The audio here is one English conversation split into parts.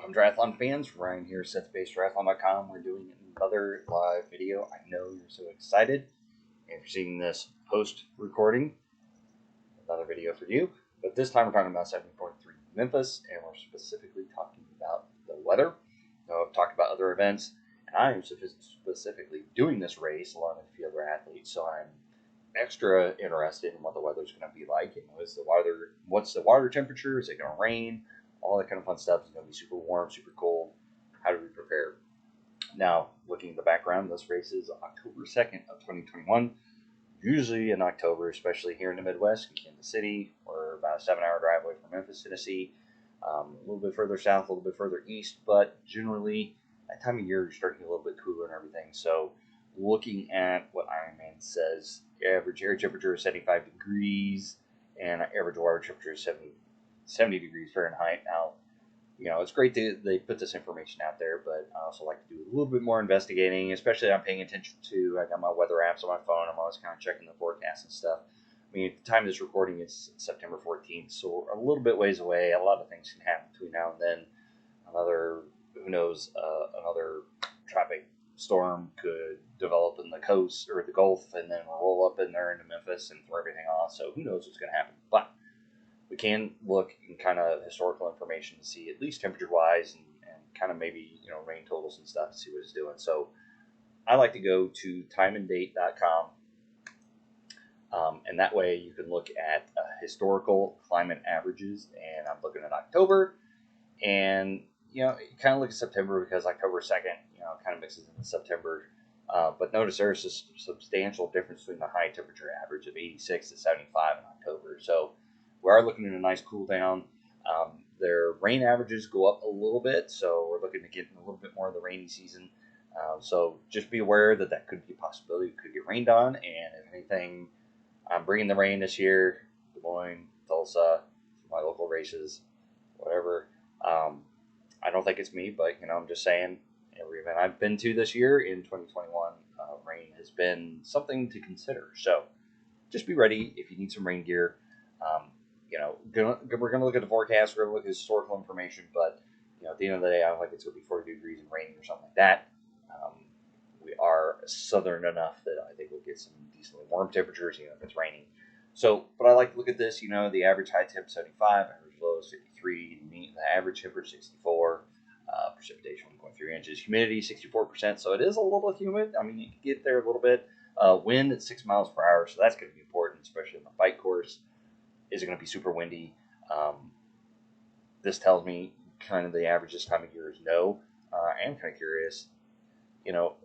Welcome, triathlon fans. Ryan here, Triathlon.com. We're doing another live video. I know you're so excited. If you're seeing this post-recording, another video for you. But this time we're talking about 70.3 Memphis, and we're specifically talking about the weather. So I've talked about other events, and I am specifically doing this race along with a few other athletes, so I'm extra interested in what the weather's going to be like. What's the water temperature? Is it going to rain? All that kind of fun stuff. Is it going to be super warm, super cold? How do we prepare? Now, looking at the background, this race is October 2nd of 2021. Usually in October, especially here in the Midwest, in Kansas City, we're about a 7-hour drive away from Memphis, Tennessee. A little bit further south, a little bit further east, but generally that time of year you're starting a little bit cooler and everything. So looking at what Ironman says, average air temperature is 75 degrees and average water temperature is 70 degrees Fahrenheit. Now, it's great that they put this information out there, but I also like to do a little bit more investigating, especially I'm paying attention to, I got my weather apps on my phone. I'm always kind of checking the forecast and stuff. I mean, at the time of this recording, it's September 14th, so we're a little bit ways away. A lot of things can happen between now and then. Another tropic storm could develop in the coast or the Gulf and then roll up in there into Memphis and throw everything off. So who knows what's going to happen. But we can look in kind of historical information to see, at least temperature-wise, and kind of maybe rain totals and stuff to see what it's doing. So I like to go to timeanddate.com, and that way you can look at historical climate averages. And I'm looking at October, and you kind of look at September because October 2nd, kind of mixes into September. But notice there's a substantial difference between the high temperature average of 86 to 75 in October. So we are looking at a nice cool down. Their rain averages go up a little bit, so we're looking to get in a little bit more of the rainy season. So just be aware that could be a possibility. It could get rained on, and if anything, I'm bringing the rain this year. Des Moines, Tulsa, my local races, whatever. I don't think it's me, but I'm just saying, every event I've been to this year in 2021, rain has been something to consider. So just be ready if you need some rain gear. We're going to look at the forecast. We're going to look at historical information, but at the end of the day, I don't think it's going to be 40 degrees and raining or something like that. We are southern enough that I think we'll get some decently warm temperatures, if it's raining. So, but I like to look at this. The average high temp 75, average low is 53, the average temperature 64, precipitation 1.3 inches, humidity 64%. So it is a little humid. I mean, you can get there a little bit. Wind at 6 miles per hour, so that's going to be important, especially on the bike course. Is it going to be super windy? This tells me kind of the average this time of year is no. I am kind of curious.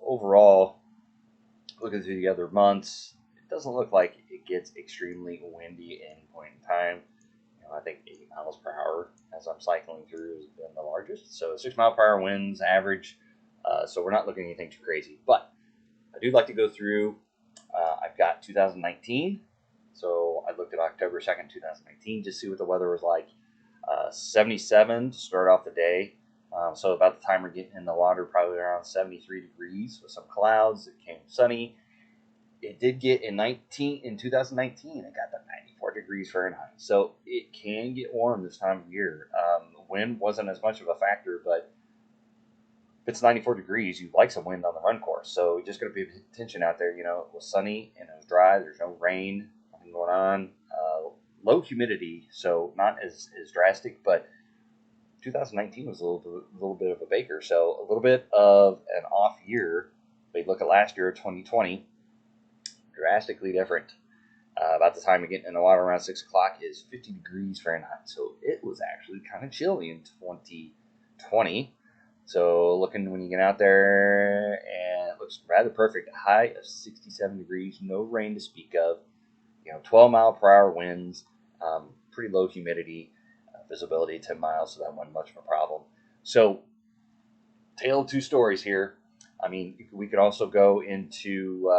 Overall, looking through the other months, it doesn't look like it gets extremely windy at any point in time. I think 8 miles per hour as I'm cycling through has been the largest. So 6 mile per hour winds average. So we're not looking at anything too crazy. But I do like to go through. I've got 2019. So I looked at October 2nd, 2019, just to see what the weather was like. 77 to start off the day. So about the time we're getting in the water, probably around 73 degrees with some clouds. It came sunny. It did get in 2019, it got to 94 degrees Fahrenheit. So it can get warm this time of year. Wind wasn't as much of a factor, but if it's 94 degrees, you'd like some wind on the run course. So just going to pay attention out there. It was sunny and it was dry. There's no rain, nothing going on. Low humidity, so not as drastic, but 2019 was a little bit of a baker. So a little bit of an off year. If we look at last year, 2020, drastically different. About the time we get in the water around 6 o'clock is 50 degrees Fahrenheit. So it was actually kind of chilly in 2020. So looking when you get out there, and it looks rather perfect. A high of 67 degrees, no rain to speak of. 12 mile per hour winds, pretty low humidity, visibility 10 miles, so that wasn't much of a problem. So, tale of two stories here. I mean, we could also go into,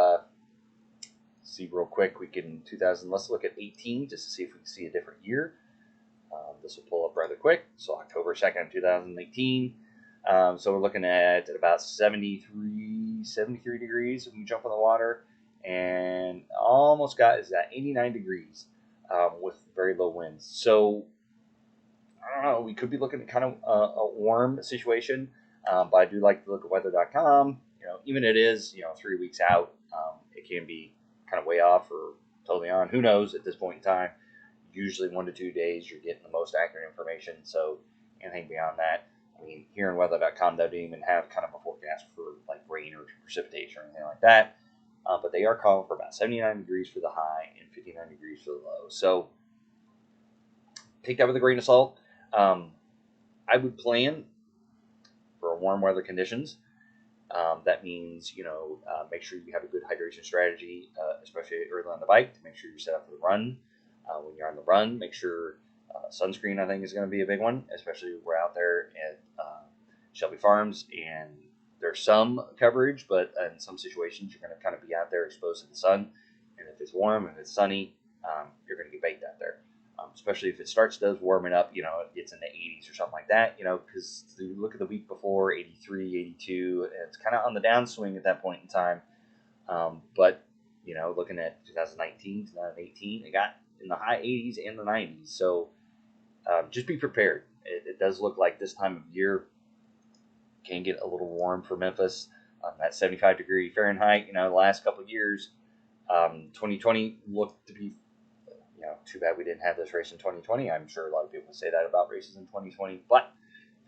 see real quick, let's look at 18 just to see if we can see a different year. This will pull up rather quick. So, October 2nd, 2018. So we're looking at about 73 degrees when you jump in the water, and almost got is at 89 degrees with very low winds. So I don't know. We could be looking at kind of a warm situation, but I do like to look at weather.com. Even it is 3 weeks out, it can be kind of way off or totally on. Who knows at this point in time? Usually 1 to 2 days, you're getting the most accurate information. So anything beyond that, I mean, here in weather.com, they don't even have kind of a forecast for like rain or precipitation or anything like that. But they are calling for about 79 degrees for the high and 59 degrees for the low. So take that with a grain of salt. I would plan for warm weather conditions. That means, make sure you have a good hydration strategy, especially early on the bike, to make sure you're set up for the run. When you're on the run, make sure sunscreen, I think, is going to be a big one, especially we're out there at Shelby Farms, and there's some coverage, but in some situations, you're going to kind of be out there exposed to the sun. And if it's warm, if it's sunny, you're going to get baked out there. Especially if it does warming up, it gets in the 80s or something like that, because you look at the week before, 83, 82, and it's kind of on the downswing at that point in time. But, looking at 2019, 2018, it got in the high 80s and the 90s. So just be prepared. It does look like this time of year can get a little warm for Memphis. That 75 degree Fahrenheit, the last couple of years, 2020 looked to be, too bad we didn't have this race in 2020. I'm sure a lot of people say that about races in 2020. But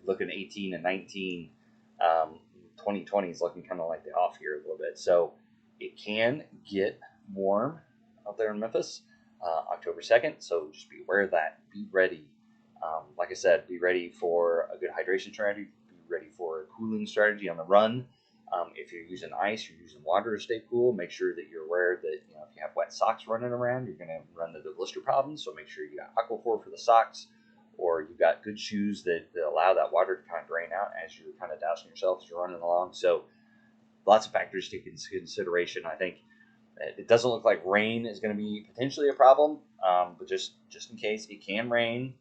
looking at 18 and 19, 2020 is looking kind of like the off year a little bit. So it can get warm out there in Memphis October 2nd. So just be aware of that. Be ready. Like I said, be ready for a good hydration strategy. Be ready for a cooling strategy on the run. If you're using ice, you're using water to stay cool, make sure that you're aware that if you have wet socks running around, you're going to run into blister problems. So make sure you got Aquaphor for the socks, or you've got good shoes that allow that water to kind of drain out as you're kind of dousing yourself as you're running along. So lots of factors to take into consideration. I think it doesn't look like rain is going to be potentially a problem, but just in case, it can rain.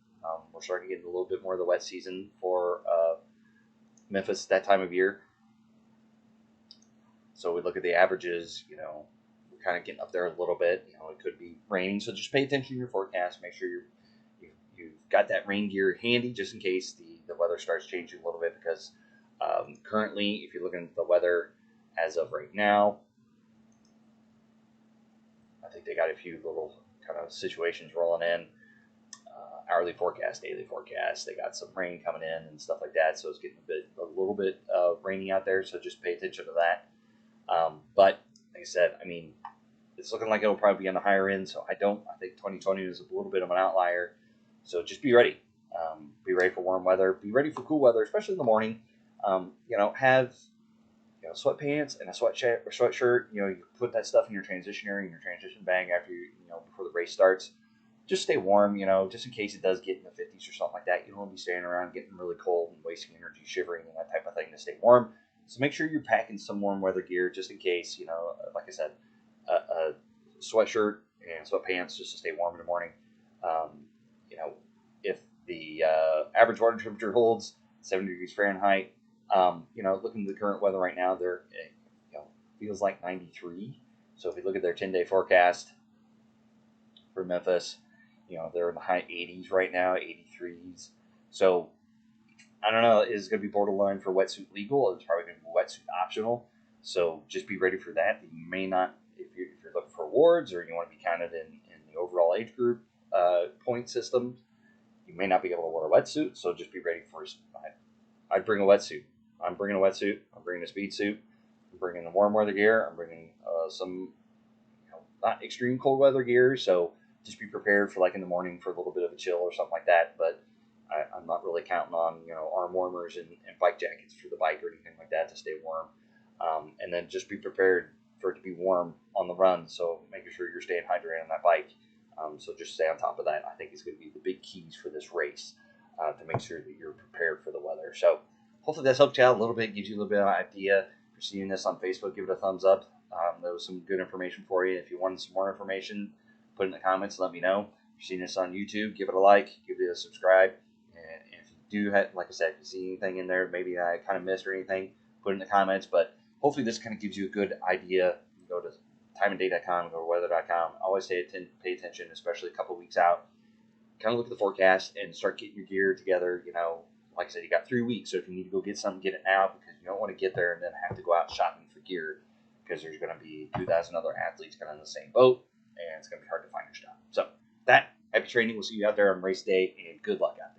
We're starting to get a little bit more of the wet season for Memphis that time of year. So we look at the averages, we're kind of getting up there a little bit. It could be raining, so just pay attention to your forecast. Make sure you've got that rain gear handy just in case the weather starts changing a little bit. Because currently, if you're looking at the weather as of right now, I think they got a few little kind of situations rolling in. Hourly forecast, daily forecast. They got some rain coming in and stuff like that. So it's getting a little bit rainy out there. So just pay attention to that. But like I said, I mean, it's looking like it'll probably be on the higher end. So I think 2020 is a little bit of an outlier. So just be ready. Be ready for warm weather. Be ready for cool weather, especially in the morning. Have sweatpants and a sweatshirt. You put that stuff in your transition area, in your transition bag after before the race starts. Just stay warm, just in case it does get in the 50s or something like that. You don't want to be standing around getting really cold and wasting energy shivering and that type of thing to stay warm. So make sure you're packing some warm weather gear just in case, like I said, a sweatshirt and sweatpants just to stay warm in the morning. If the average water temperature holds 70 degrees Fahrenheit, looking at the current weather right now, there feels like 93. So if you look at their 10-day forecast for Memphis, they're in the high 80s right now, 83s. So I don't know, is going to be borderline for wetsuit legal. It's probably going to be wetsuit optional. So just be ready for that. You may not, if you're looking for awards or you want to be counted in the overall age group point system, you may not be able to wear a wetsuit. So just be ready for. I'd bring a wetsuit. I'm bringing a wetsuit. I'm bringing a speed suit. I'm bringing the warm weather gear. I'm bringing some not extreme cold weather gear. So just be prepared for like in the morning for a little bit of a chill or something like that. But I'm not really counting on arm warmers and bike jackets for the bike or anything like that to stay warm. And then just be prepared for it to be warm on the run. So making sure you're staying hydrated on that bike. So just stay on top of that. I think it's going to be the big keys for this race to make sure that you're prepared for the weather. So hopefully that's helped you out a little bit, gives you a little bit of an idea. If you're seeing this on Facebook, give it a thumbs up. There was some good information for you. If you wanted some more information, put it in the comments. Let me know. If you're seeing this on YouTube, give it a like, give it a subscribe. And if you do have, like I said, if you see anything in there, maybe I kind of missed or anything, put it in the comments. But hopefully this kind of gives you a good idea. You go to timeandday.com, go to weather.com. I always say pay attention, especially a couple weeks out. kind of look at the forecast and start getting your gear together. Like I said, you got 3 weeks, so if you need to go get something, get it now, because you don't want to get there and then have to go out shopping for gear, because there's going to be 2,000 other athletes kind of in the same boat, and it's going to be hard to find your stuff. So, happy training. We'll see you out there on race day, and good luck out there.